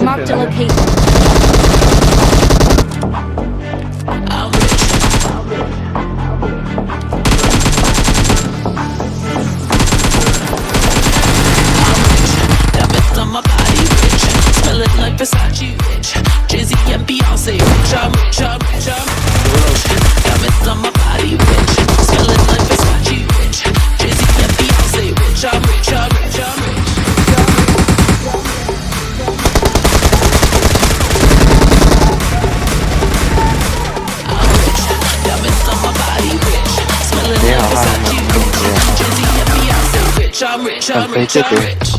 Marked a location. Versace rich, Jay-Z and Beyonce rich. I'm rich, I'm rich, I'm rich. Diamonds on my body rich, smelling like Versace rich. Jay-Z and Beyonce rich. I'm rich, I'm rich, I'm rich. I'm rich, diamonds on my body rich, smelling like Versace rich. Jay-Z and Beyonce rich. I'm rich, I'm rich, I'm rich.